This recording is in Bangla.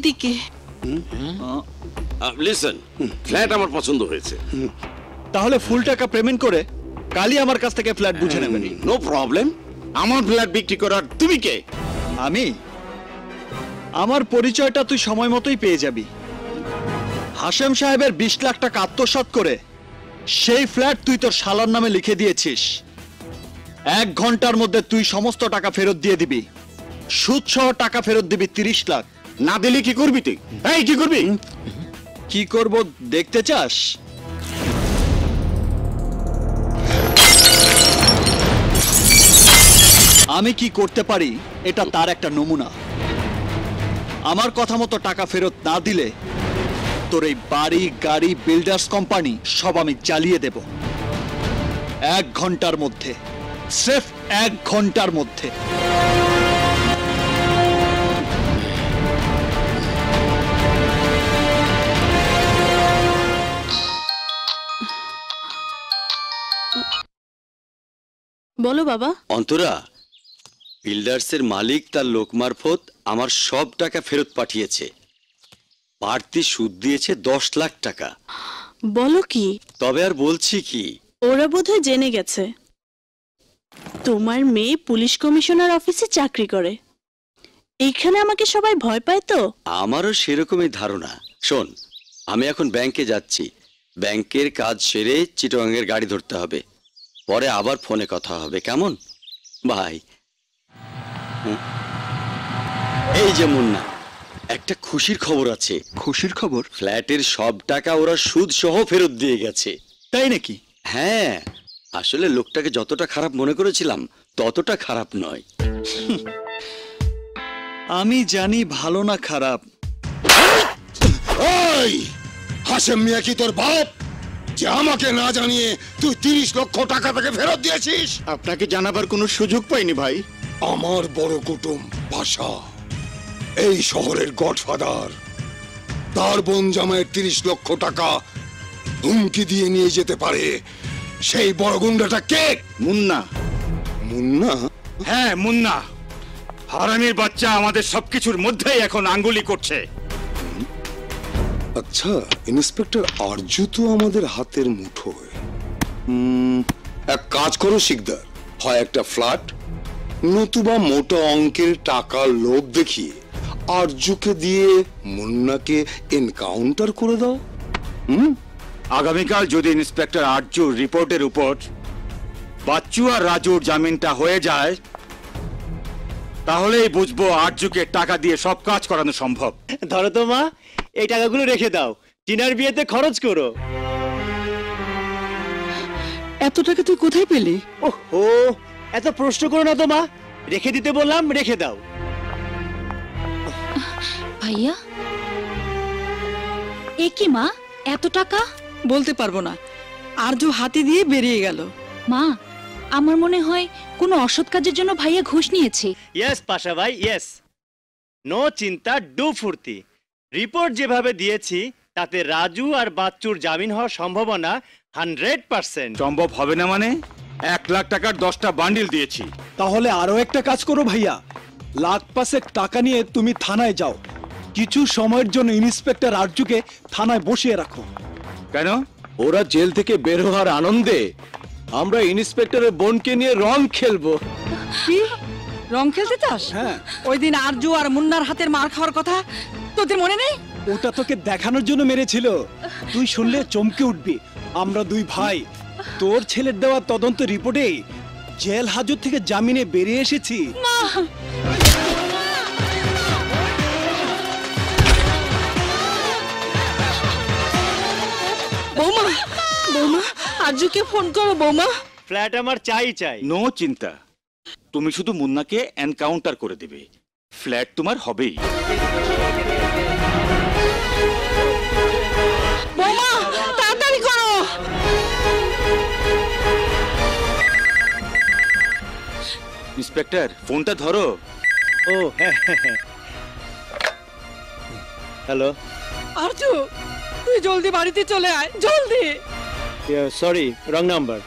দিকে। লিসেন, ফ্ল্যাট আমার পছন্দ হয়েছে। তাহলে ফুল টাকা পেমেন্ট করে কালই আমার কাছ থেকে ফ্ল্যাট বুঝে নেবেন। No problem. আমার ফ্ল্যাট বিক্রি করার তুমি কে? আমি? আমার পরিচয়টা তুই সময় মতোই পেয়ে যাবি। হাশেম সাহেবের 20 লাখ টাকা আত্মসাৎ করে সেই ফ্ল্যাট তুই তোর শালার নামে লিখে দিয়েছিস। 1 ঘন্টার মধ্যে তুই সমস্ত টাকা ফেরত দিয়ে দিবি। সুদ সহ টাকা ফেরত দিবি 30 লাখ। না দিলে কি করবি তুই? এই কি করবি? কি করব দেখতে চাস? আমি কি করতে পারি এটা তার একটা নমুনা। আমার কথা মতো টাকা ফেরত না দিলে তোর এই বাড়ি, গাড়ি, বিল্ডার্স কোম্পানি সব আমি জ্বালিয়ে দেব 1 ঘন্টার মধ্যে। সির্ফ 1 ঘন্টার মধ্যে। বলো বাবা। অন্তরা, বিল্ডার্সের মালিক তার লোক মারফত আমার সব টাকা ফেরত পাঠিয়েছে। বাড়তি সুদ দিয়েছে 10 লাখ টাকা। বলো কি? তবে আর বলছি কি, ওরা বোধহয় জেনে গেছে তোমার মেয়ে পুলিশ কমিশনার অফিসে চাকরি করে। এইখানে আমাকে সবাই ভয় পায় তো। আমারও সেরকমই ধারণা। শোন, আমি এখন ব্যাংকে যাচ্ছি। ব্যাংকের কাজ সেরে চিটাগাংয়ের গাড়ি ধরতে হবে। পরে আবার ফোনে কথা হবে, কেমন? ভাই, এই যে মুন্না, একটা খুশির খবর আছে। খুশির খবর? ফ্ল্যাটের সব টাকা ওরা সুদ সহ ফেরত দিয়ে গেছে। তাই নাকি? হ্যাঁ, আসলে লোকটাকে যতটা খারাপ মনে করেছিলাম ততটা খারাপ নয়। আমি জানি ভালো না খারাপ। ওই হাশেম মিয়া কি তোর বাপ যে আমাকে না জানিয়ে তুই 30 লক্ষ টাকা থেকে ফেরত দিয়েছিস? আপনাকে জানাবার কোনো সুযোগ পাইনি ভাই। আমার বড় কুটুম পাশা, এই শহরের গডফাদার, তার বোন জামাইয়ের 30 লক্ষ টাকা হুমকি দিয়ে নিয়ে যেতে পারে সেই বড় গুন্ডাটা কে? মুন্না। মুন্না? হ্যাঁ, মুন্না। হারামির বাচ্চা আমাদের সবকিছুর মধ্যেই এখন আঙ্গুলি করছে। আচ্ছা, ইন্সপেক্টর আরজু তো আমাদের হাতের মুঠোয়। এক কাজ করো শিকদার, হয় একটা ফ্ল্যাট নতুবা মোটা অঙ্কের টাকার লোভ দেখিয়ে আরজুকে দিয়ে মুন্নাকে এনকাউন্টার করে দাও। আগামীকাল যদি ইন্সপেক্টর আরজুর রিপোর্টের উপর বাচ্চু আর রাজুর জামিনটা হয়ে যায়, তাহলেই বুঝবো আরজুকে টাকা দিয়ে সব কাজ করানো সম্ভব। ধরো তো মা, এই টাকাগুলো রেখে দাও, টিনার বিয়েতে খরচ করো। এত টাকা তুই কোথায় পেলি? ওহো, এত প্রশ্ন করো না তো মা, রেখে দিতে বললাম, রেখে দাও। ভাইয়া, এ কি মা, এত টাকা? বলতে পারবো না, আরজু হাতে দিয়ে বেরিয়ে গেল। মা, আমার মনে হয় কোনো অসৎ কাজের জন্য ভাইয়া ঘুষ নিয়েছে। ইয়েস পাশা ভাই, ইয়েস। নো চিন্তা, ডু ফুর্তি। রিপোর্ট যেভাবে দিয়েছি তাতে রাজু আর বাচ্চুর জামিন হওয়ার সম্ভাবনা 100%। সম্ভব হবে না মানে? 1 লাখ টাকার 10টা বান্ডিল দিয়েছি। তাহলে আরো একটা কাজ করো ভাইয়া, লাখ 5 টাকা নিয়ে তুমি থানায় যাও। কিছু সময়ের জন্য ইন্সপেক্টর আরজুকে থানায় বসিয়ে রাখো। কেন? ওরা জেল থেকে বের হওয়ার আনন্দে আমরা ইন্সপেক্টরের বোনকে নিয়ে রং খেলবো। কি রং খেলতে চাস? হ্যাঁ। ওই দিন আরজু আর মুন্নার হাতের মার খাওয়ার কথা তোদের মনে নেই? ওটা তোকে দেখানোর জন্য মেরেছিল, তুই শুনলে চমকে উঠবি। আমরা 2 ভাই তোর ছেলের দেওয়া তদন্ত রিপোর্টে জেল হাজত থেকে জামিনে বেরিয়ে এসেছি। বৌমা, বৌমা, আরজুকে ফোন করো বৌমা। ফ্ল্যাট আমার চাই চাই। নো চিন্তা, তুমি শুধু মুন্নাকে এনকাউন্টার করে দেবে, ফ্ল্যাট তোমার হবেই। বৌমা, তাড়াতাড়ি করো। ইন্সপেক্টর, ফোনটা ধরো। ও হ্যাঁ হ্যাঁ। হ্যালো। আরজু, তুই জলদি বাড়িতে চলে আয়, জলদি। Sorry, wrong number.